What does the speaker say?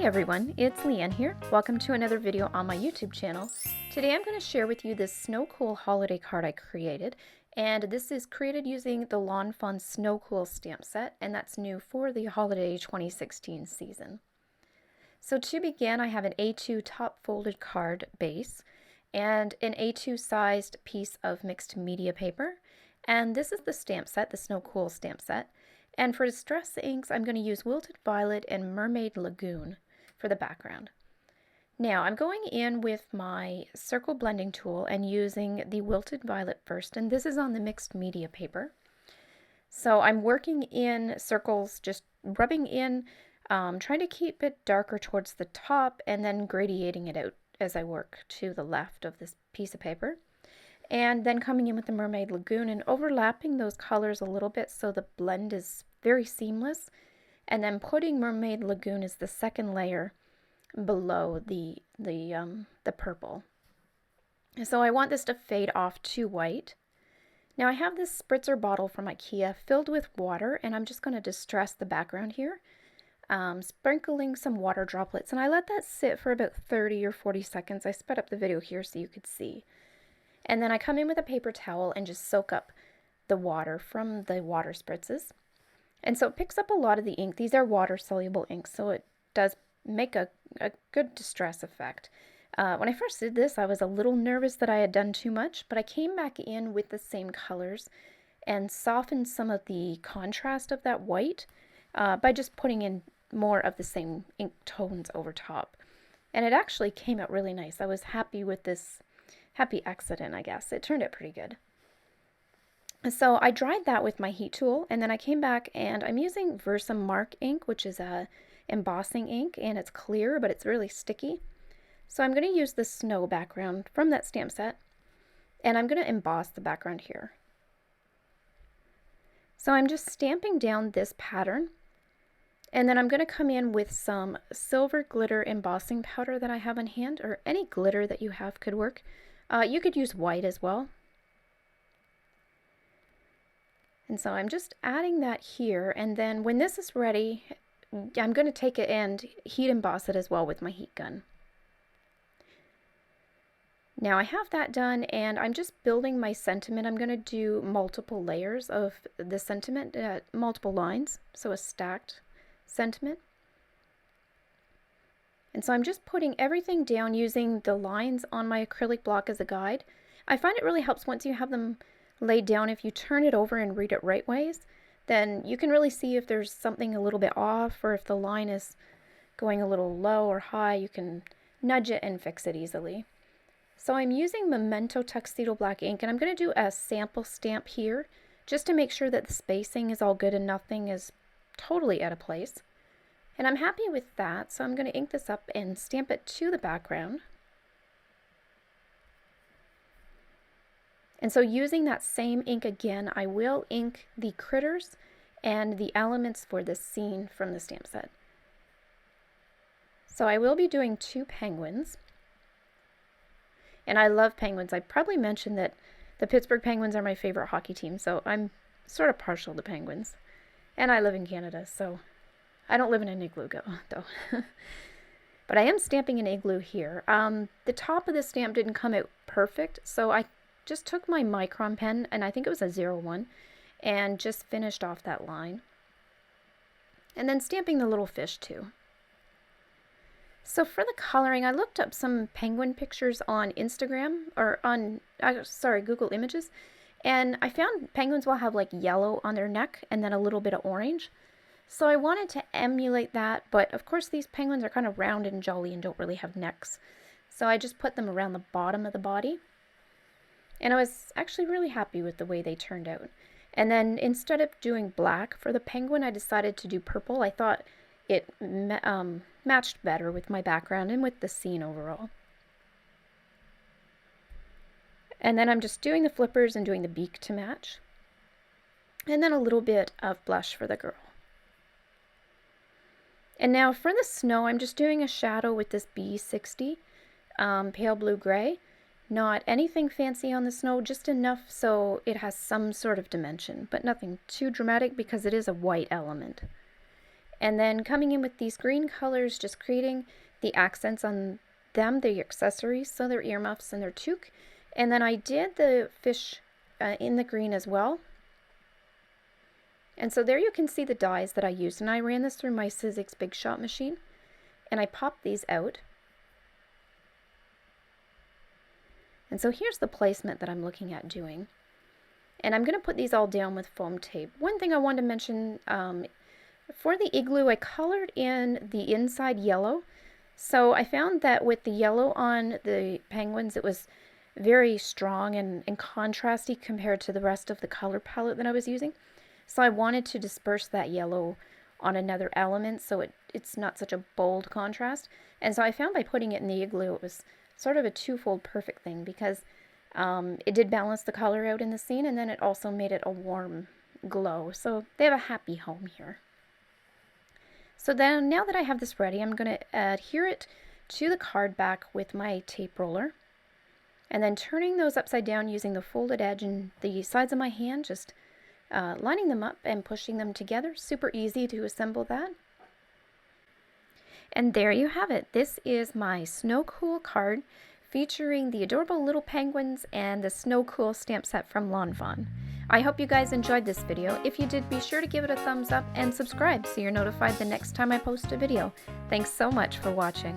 everyone, it's Leanne here. Welcome to another video on my YouTube channel. Today I'm going to share with you this Snow Cool holiday card I created, and this is created using the Lawn Fawn Snow Cool stamp set, and that's new for the holiday 2016 season. So to begin, I have an A2 top folded card base and an A2 sized piece of mixed media paper, and this is the stamp set, the Snow Cool stamp set. And for distress inks, I'm going to use Wilted Violet and Mermaid Lagoon for the background. Now I'm going in with my circle blending tool and using the Wilted Violet first, and this is on the mixed media paper. So I'm working in circles, just rubbing in, trying to keep it darker towards the top and then gradiating it out as I work to the left of this piece of paper. And then coming in with the Mermaid Lagoon and overlapping those colors a little bit so the blend is very seamless. And then putting Mermaid Lagoon as the second layer below the purple. So I want this to fade off to white. Now I have this spritzer bottle from IKEA filled with water, and I'm just going to distress the background here, sprinkling some water droplets. And I let that sit for about 30 or 40 seconds. I sped up the video here so you could see. And then I come in with a paper towel and just soak up the water from the water spritzes. And so it picks up a lot of the ink. These are water-soluble inks, so it does make a good distress effect. When I first did this, I was a little nervous that I had done too much, but I came back in with the same colors and softened some of the contrast of that white by just putting in more of the same ink tones over top. And it actually came out really nice. I was happy with this. Happy accident, I guess. It turned out pretty good. So I dried that with my heat tool, and then I came back and I'm using Versamark ink, which is a embossing ink, and it's clear, but it's really sticky. So I'm going to use the snow background from that stamp set, and I'm going to emboss the background here. So I'm just stamping down this pattern, and then I'm going to come in with some silver glitter embossing powder that I have on hand, or any glitter that you have could work. You could use white as well. And so I'm just adding that here, and then when this is ready, I'm going to take it and heat emboss it as well with my heat gun. Now I have that done, and I'm just building my sentiment. I'm going to do multiple layers of the sentiment, multiple lines, so a stacked sentiment. And so I'm just putting everything down using the lines on my acrylic block as a guide. I find it really helps once you have them laid down. If you turn it over and read it right ways, then you can really see if there's something a little bit off, or if the line is going a little low or high, you can nudge it and fix it easily. So I'm using Memento Tuxedo Black ink, and I'm going to do a sample stamp here just to make sure that the spacing is all good and nothing is totally out of place. And I'm happy with that, so I'm going to ink this up and stamp it to the background. And so using that same ink again, I will ink the critters and the elements for this scene from the stamp set. So I will be doing 2 penguins. And I love penguins. I probably mentioned that the Pittsburgh Penguins are my favorite hockey team, so I'm sort of partial to penguins. And I live in Canada, so I don't live in an igloo though. But I am stamping an igloo here. The top of the stamp didn't come out perfect, so I just took my micron pen, and I think it was a 01, and just finished off that line. And then stamping the little fish too. So for the coloring, I looked up some penguin pictures on Instagram, or on, Google Images, and I found penguins will have like yellow on their neck and then a little bit of orange. So I wanted to emulate that, but of course these penguins are kind of round and jolly and don't really have necks. So I just put them around the bottom of the body. And I was actually really happy with the way they turned out. And then instead of doing black for the penguin, I decided to do purple. I thought it matched better with my background and with the scene overall. And then I'm just doing the flippers and doing the beak to match. And then a little bit of blush for the girl. And now for the snow, I'm just doing a shadow with this B60 pale blue gray. Not anything fancy on the snow, just enough so it has some sort of dimension, but nothing too dramatic because it is a white element. And then coming in with these green colors, just creating the accents on them, the accessories, so their earmuffs and their toque. And then I did the fish in the green as well. And so there you can see the dies that I used, and I ran this through my Sizzix BigShot machine, and I popped these out. And so here's the placement that I'm looking at doing. And I'm going to put these all down with foam tape. One thing I wanted to mention, for the Igloo, I colored in the inside yellow. So I found that with the yellow on the penguins, it was very strong and contrasty compared to the rest of the color palette that I was using. So I wanted to disperse that yellow on another element so it's not such a bold contrast. And so I found by putting it in the Igloo, it was sort of a twofold perfect thing, because it did balance the color out in the scene, and then it also made it a warm glow. So they have a happy home here. So then now that I have this ready, I'm going to adhere it to the card back with my tape roller. And then turning those upside down using the folded edge and the sides of my hand, just lining them up and pushing them together. Super easy to assemble that. And there you have it. This is my Snow Cool card featuring the adorable little penguins and the Snow Cool stamp set from Lawn Fawn. I hope you guys enjoyed this video. If you did, be sure to give it a thumbs up and subscribe so you're notified the next time I post a video. Thanks so much for watching.